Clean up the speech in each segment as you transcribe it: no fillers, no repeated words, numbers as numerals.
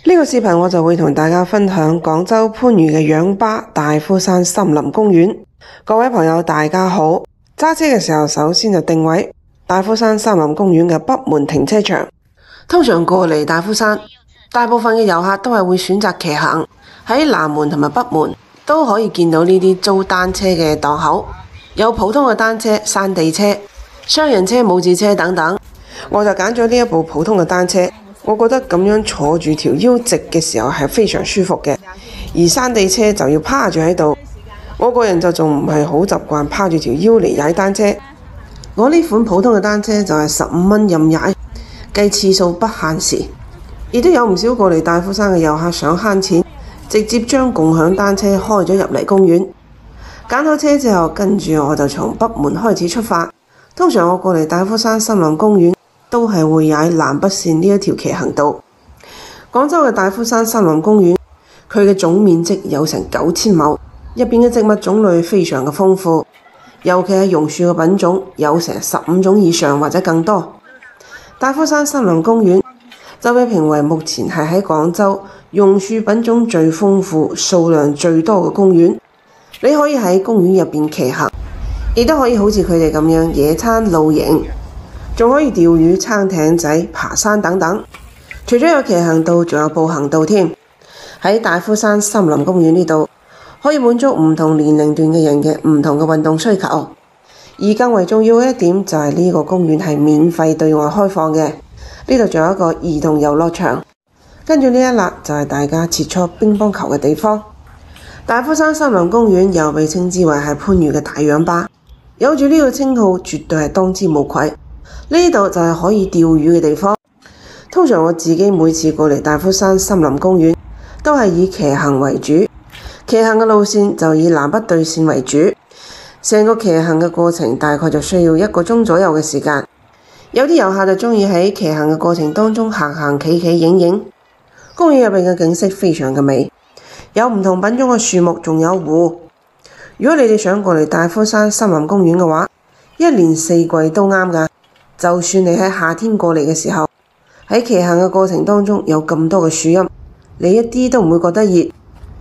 呢個視頻我就會同大家分享廣州番禺嘅氧吧大夫山森林公園。各位朋友大家好，揸車嘅時候首先就定位大夫山森林公園嘅北門停車場。通常過嚟大夫山，大部分嘅遊客都係會選擇騎行，喺南門同埋北門都可以見到呢啲租單車嘅檔口，有普通嘅單車、山地車、雙人車、拇指車等等。我就揀咗呢一部普通嘅單車。我覺得咁樣坐住條腰直嘅時候係非常舒服嘅，而山地車就要趴住喺度。我個人就仲唔係好習慣趴住條腰嚟踩單車。我呢款普通嘅單車就係15蚊任踩，計次數不限時。亦都有唔少過嚟大夫山嘅遊客想慳錢，直接將共享單車開咗入嚟公園。揀好車之後，跟住我就從北門開始出發。通常我過嚟大夫山森林公園都係會踩南北線呢一條騎行道。廣州嘅大夫山森林公園，佢嘅總面積有成9000畝，入邊嘅植物種類非常嘅豐富，尤其係榕樹嘅品種有成15種以上或者更多。大夫山森林公園就被評為目前係喺廣州榕樹品種最豐富、數量最多嘅公園。你可以喺公園入邊騎行，亦都可以好似佢哋咁樣野餐露營，仲可以釣魚、撐艇仔、爬山等等。除咗有騎行道，仲有步行道添。喺大夫山森林公園呢度，可以滿足唔同年齡段嘅人嘅唔同嘅運動需求。而更為重要嘅一點就係呢個公園係免費對外開放嘅。呢度仲有一個兒童遊樂場。跟住呢一粒就係大家切磋乒乓球嘅地方。大夫山森林公園又被稱之為係番禺嘅大氧吧，有住呢個稱號絕對係當之無愧。呢度就係可以釣魚嘅地方。通常我自己每次過嚟大夫山森林公園都係以騎行為主，騎行嘅路線就以南北對線為主。成個騎行嘅過程大概就需要1個鐘左右嘅時間。有啲遊客就中意喺騎行嘅過程當中行行企企影影。公園入邊嘅景色非常嘅美，有唔同品種嘅樹木，仲有湖。如果你哋想過嚟大夫山森林公園嘅話，一年四季都啱㗎。就算你喺夏天過嚟嘅時候，喺騎行嘅過程當中有咁多嘅樹蔭，你一啲都唔會覺得熱。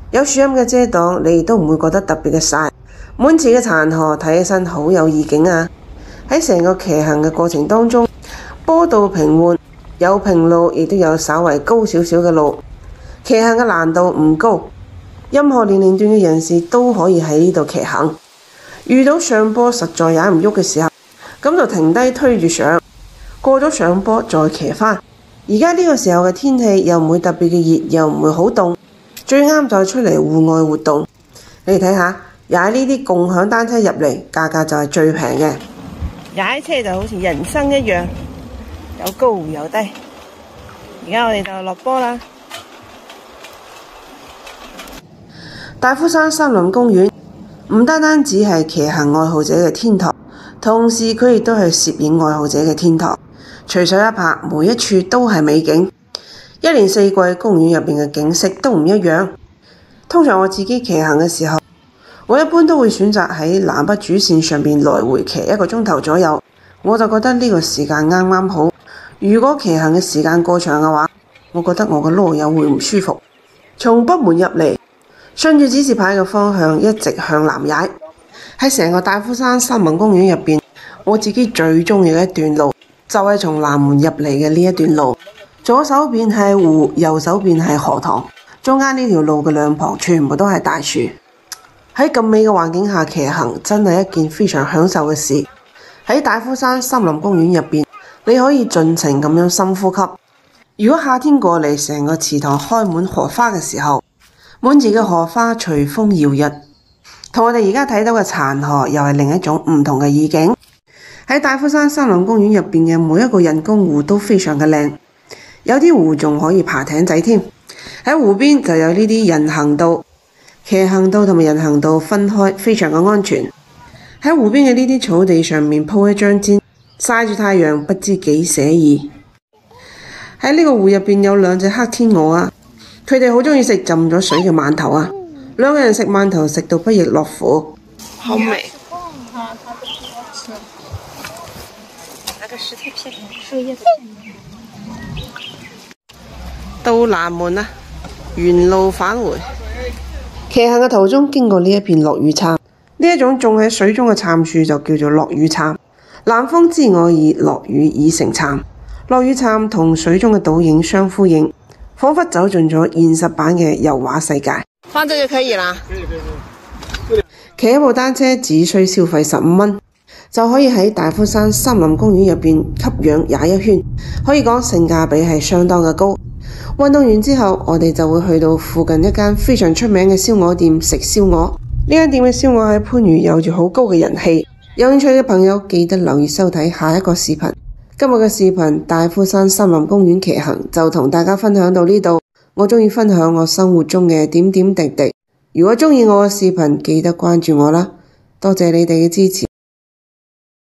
有樹蔭嘅遮擋，你亦都唔會覺得特別嘅曬。滿池嘅殘荷睇起身好有意境啊！喺成個騎行嘅過程當中，坡道平緩，有平路，亦都有稍為高少少嘅路。騎行嘅難度唔高，任何年齡段嘅人士都可以喺呢度騎行。遇到上坡實在踩唔喐嘅時候，咁就停低推住上，過咗上坡再騎返。而家呢個時候嘅天氣又唔會特別嘅熱，又唔會好凍，最啱就係出嚟戶外活動。你哋睇下，踩呢啲共享單車入嚟，價格就係最平嘅。踩車就好似人生一樣，有高有低。而家我哋就落坡啦。大夫山森林公園唔單單只係騎行愛好者嘅天堂，同時佢亦都係攝影愛好者嘅天堂。隨手一拍，每一處都係美景。一年四季，公園入邊嘅景色都唔一樣。通常我自己騎行嘅時候，我一般都會選擇喺南北主線上邊來回騎1個鐘頭左右。我就覺得呢個時間啱啱好。如果騎行嘅時間過長嘅話，我覺得我嘅囉柚會唔舒服。從北門入嚟，順住指示牌嘅方向一直向南踩。喺成個大夫山森林公園入邊，我自己最中意嘅一段路就係從南門入嚟嘅呢一段路。左手邊係湖，右手邊係荷塘，中間呢條路嘅兩旁全部都係大樹。喺咁美嘅環境下騎行，真係一件非常享受嘅事。喺大夫山森林公園入邊，你可以盡情咁樣深呼吸。如果夏天過嚟，成個池塘開滿荷花嘅時候，滿池嘅荷花隨風搖曳，同我哋而家睇到嘅殘荷又係另一種唔同嘅意境。喺大夫山森林公園入邊嘅每一個人工湖都非常嘅靚，有啲湖仲可以爬艇仔添。喺湖邊就有呢啲人行道，騎行道同埋人行道分開，非常嘅安全。喺湖邊嘅呢啲草地上面鋪一張氈，曬住太陽，不知幾寫意。喺呢個湖入邊有2隻黑天鵝啊，佢哋好中意食浸咗水嘅饅頭啊。2個人食饅頭食到不亦樂乎，好美。拿個石頭片，樹葉子片。到南門啦，原路返回。騎行嘅途中經過呢一片落羽杉，呢一種種喺水中嘅杉樹就叫做落羽杉。南風知我意，落雨已成杉。落羽杉同水中嘅倒影相呼應，彷彿走進咗現實版嘅油畫世界。翻咗就可以啦。騎一部單車只需消費15蚊，就可以喺大夫山森林公園入邊吸氧21圈，可以講性價比係相當嘅高。運動完之後，我哋就會去到附近一間非常出名嘅燒鵝店食燒鵝。呢間店嘅燒鵝喺番禺有住好高嘅人氣，有興趣嘅朋友記得留意收睇下一個視頻。今日嘅視頻大夫山森林公園騎行就同大家分享到呢度。我鍾意分享我生活中嘅點點滴滴。如果鍾意我嘅視頻，記得關注我啦，多謝你哋嘅支持。